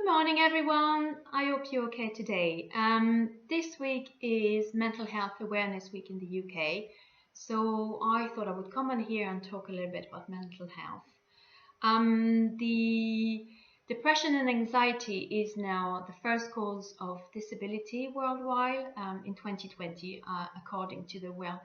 morning, everyone. I hope you're okay today. This week is Mental Health Awareness Week in the UK, so I thought I would come on here and talk a little bit about mental health. The depression and anxiety is now the first cause of disability worldwide in 2020, according to the World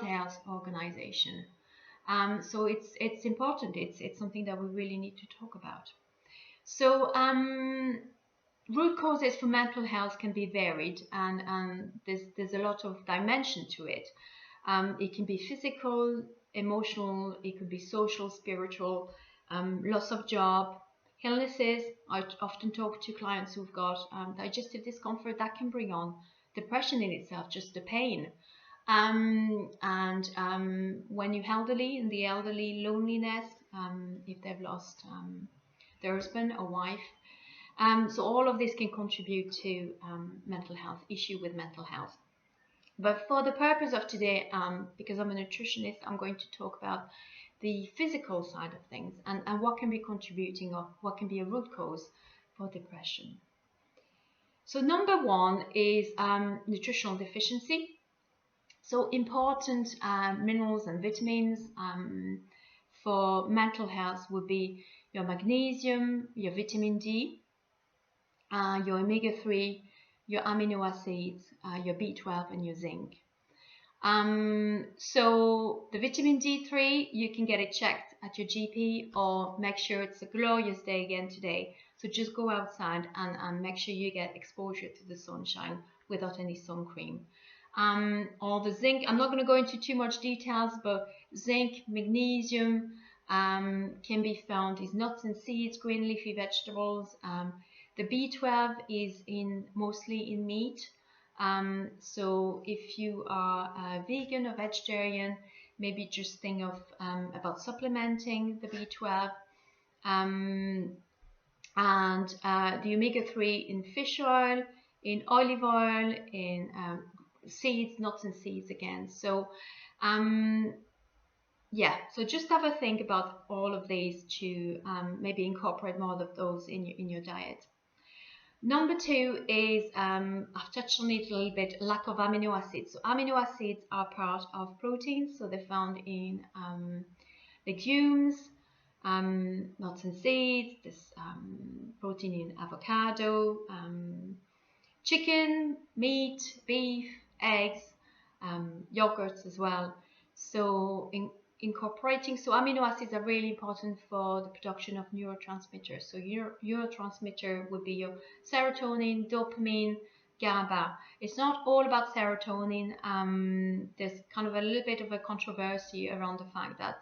Health Organization. So it's important. It's something that we really need to talk about. So root causes for mental health can be varied, and there's a lot of dimension to it. It can be physical, emotional, it could be social, spiritual, loss of job, illnesses. I often talk to clients who've got digestive discomfort that can bring on depression in itself, just the pain. When you're elderly, in the elderly, loneliness, if they've lost their husband or wife. So all of this can contribute to mental health, issue with mental health. But for the purpose of today, because I'm a nutritionist, I'm going to talk about the physical side of things and what can be contributing or what can be a root cause for depression. So number one is nutritional deficiency. So important minerals and vitamins for mental health would be your magnesium, your vitamin D, your omega-3, your amino acids, your B12 and your zinc. So the vitamin D3, you can get it checked at your GP or make sure it's a glorious day again today. So just go outside and make sure you get exposure to the sunshine without any sun cream. Or the zinc, I'm not going to go into too much details, but zinc, magnesium can be found in nuts and seeds, green leafy vegetables. The B12 is mostly in meat. So if you are a vegan or vegetarian, maybe just think of about supplementing the B12. The omega-3 in fish oil, in olive oil, in seeds, nuts and seeds again. So so just have a think about all of these to maybe incorporate more of those in your diet. Number two is, I've touched on it a little bit, lack of amino acids. So amino acids are part of proteins, so they're found in legumes, nuts and seeds. There's protein in avocado, chicken, meat, beef, eggs, yogurts as well. So incorporating, so amino acids are really important for the production of neurotransmitters. So your neurotransmitter would be your serotonin, dopamine, GABA. It's not all about serotonin. There's kind of a little bit of a controversy around the fact that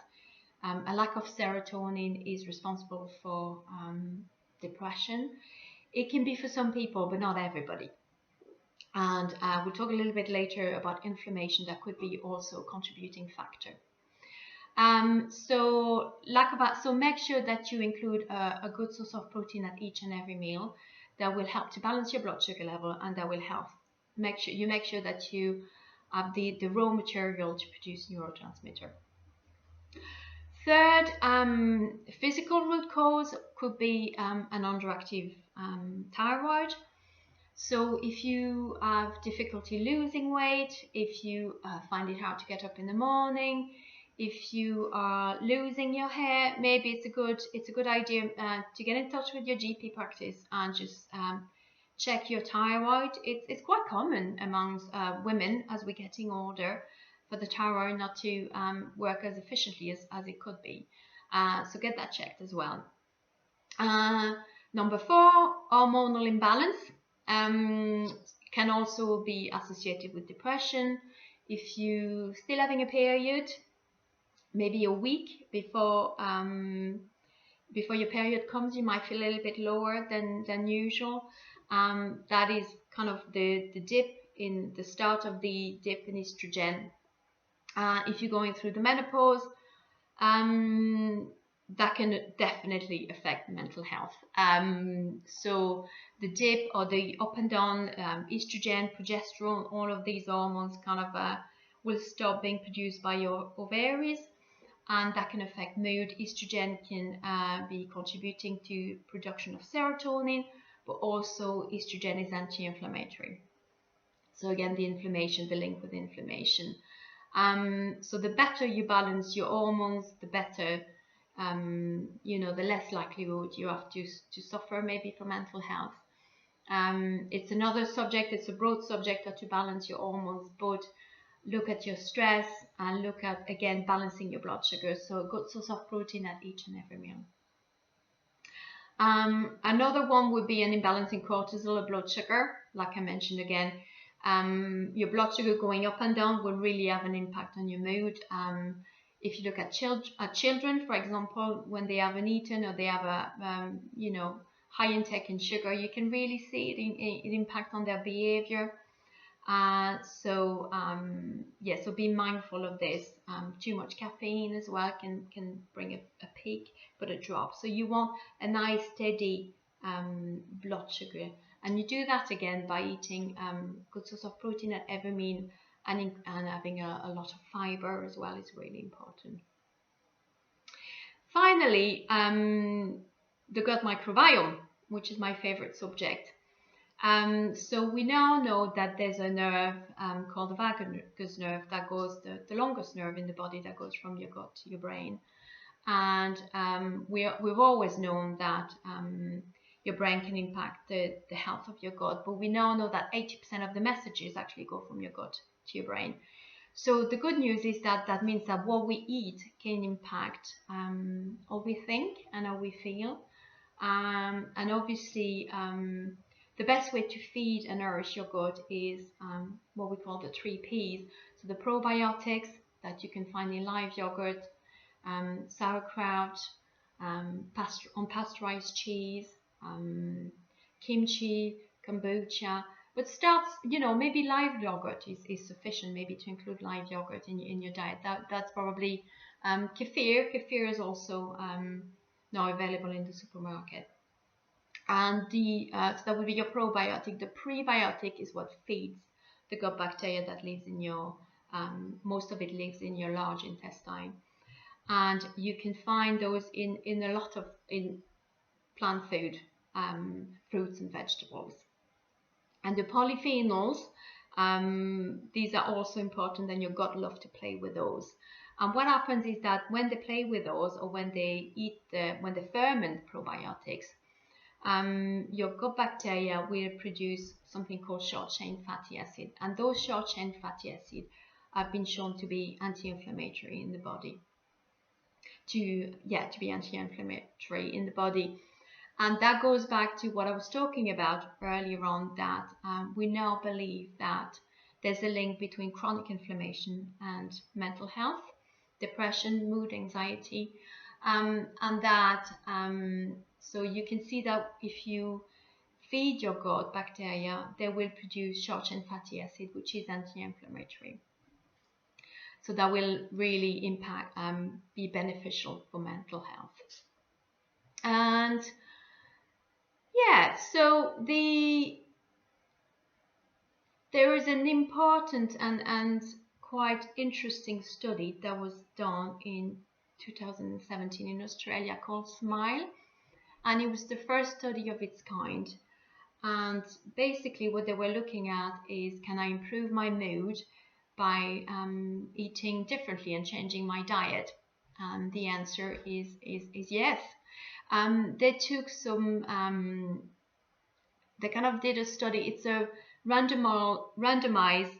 a lack of serotonin is responsible for depression. It can be for some people, but not everybody. And we'll talk a little bit later about inflammation that could be also a contributing factor. So make sure that you include a good source of protein at each and every meal. That will help to balance your blood sugar level, and that will help make sure that you have the raw material to produce neurotransmitter. Third, physical root cause could be an underactive thyroid. So if you have difficulty losing weight, if you find it hard to get up in the morning, if you are losing your hair, maybe it's a good idea to get in touch with your GP practice and just check your thyroid. It's quite common amongst women as we're getting older for the thyroid not to work as efficiently as it could be. So get that checked as well. Number four, hormonal imbalance can also be associated with depression. If you're still having a period, maybe a week before your period comes, you might feel a little bit lower than usual. That is kind of the dip in the start of the dip in estrogen. If you're going through the menopause, that can definitely affect mental health. So the dip or the up and down estrogen, progesterone, all of these hormones kind of will stop being produced by your ovaries. and that can affect mood. Estrogen can be contributing to production of serotonin, but also estrogen is anti-inflammatory. So again, the link with inflammation. So the better you balance your hormones, the better, the less likelihood you have to suffer maybe from mental health. It's another subject, it's a broad subject, how to balance your hormones, but look at your stress and look at, again, balancing your blood sugar. So a good source of protein at each and every meal. Another one would be an imbalance in cortisol or blood sugar. Like I mentioned again, your blood sugar going up and down will really have an impact on your mood. If you look at children, for example, when they haven't eaten or they have a high intake in sugar, you can really see it impact on their behavior. So be mindful of this. Too much caffeine as well can bring a peak but a drop. So you want a nice steady blood sugar, and you do that again by eating good source of protein at every meal, and having a lot of fiber as well is really important. Finally, the gut microbiome, which is my favorite subject. So we now know that there's a nerve called the vagus nerve that goes, the longest nerve in the body, that goes from your gut to your brain. And we've always known that your brain can impact the health of your gut, but we now know that 80% of the messages actually go from your gut to your brain. So the good news is that means that what we eat can impact how we think and how we feel. And obviously, the best way to feed and nourish your gut is what we call the 3 Ps. So the probiotics that you can find in live yogurt, sauerkraut, unpasteurized cheese, kimchi, kombucha. But maybe live yogurt is sufficient, maybe to include live yogurt in your diet. That's probably kefir. Kefir is also now available in the supermarket. And so that would be your probiotic. The prebiotic is what feeds the gut bacteria that lives in your, most of it lives in your large intestine. And you can find those in a lot of plant food, fruits and vegetables. And the polyphenols, these are also important, and your gut loves to play with those. And what happens is that when they play with those, or when they ferment probiotics, your gut bacteria will produce something called short-chain fatty acid, and those short-chain fatty acids have been shown to be anti-inflammatory in the body. To be anti-inflammatory in the body. And that goes back to what I was talking about earlier on, that we now believe that there's a link between chronic inflammation and mental health, depression, mood, anxiety, and that so you can see that if you feed your gut bacteria, they will produce short-chain fatty acid, which is anti-inflammatory. So that will really impact, be beneficial for mental health. And so there is an important and quite interesting study that was done in 2017 in Australia called SMILE, and it was the first study of its kind. And basically what they were looking at is, can I improve my mood by eating differently and changing my diet? And the answer is yes. They took some, they kind of did a study. It's a randomized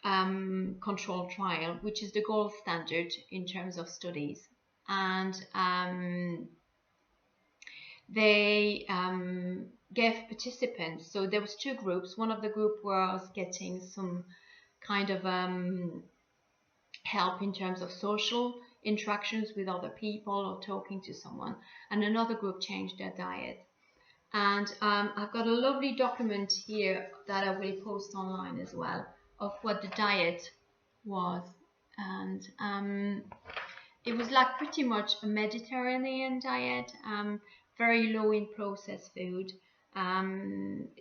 control trial, which is the gold standard in terms of studies. And they gave participants, so there was 2 groups. One of the group was getting some kind of help in terms of social interactions with other people or talking to someone, and another group changed their diet. And I've got a lovely document here that I will post online as well of what the diet was. And it was like pretty much a Mediterranean diet, very low in processed food.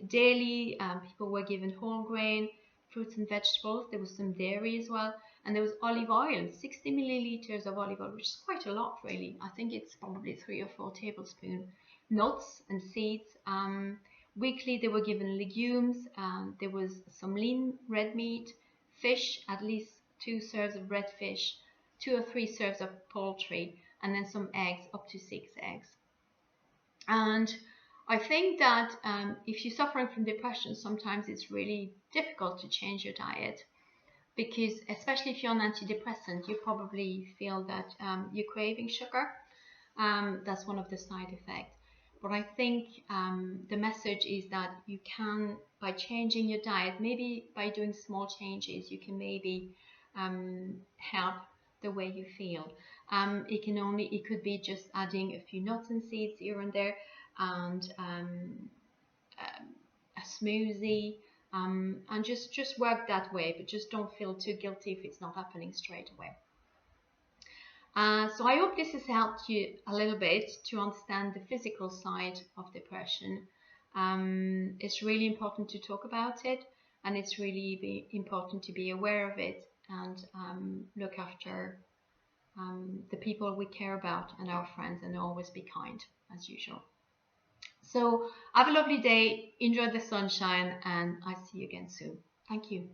Daily, people were given whole grain, fruits and vegetables. There was some dairy as well, and there was olive oil, 60 milliliters of olive oil, which is quite a lot really. I think it's probably 3 or 4 tablespoons. Nuts and seeds. Weekly they were given legumes. There was some lean red meat, fish, at least 2 serves of red fish, 2 or 3 serves of poultry, and then some eggs, up to 6 eggs. And I think that if you're suffering from depression, sometimes it's really difficult to change your diet, because especially if you're on antidepressant, you probably feel that you're craving sugar. That's one of the side effects. But I think the message is that you can, by changing your diet, maybe by doing small changes, you can maybe help the way you feel. It could be just adding a few nuts and seeds here and there, and a smoothie, and just work that way, but just don't feel too guilty if it's not happening straight away. So I hope this has helped you a little bit to understand the physical side of depression. It's really important to talk about it, and it's really important to be aware of it, and look after the people we care about and our friends, and always be kind as usual. So have a lovely day, enjoy the sunshine, and I'll see you again soon. Thank you.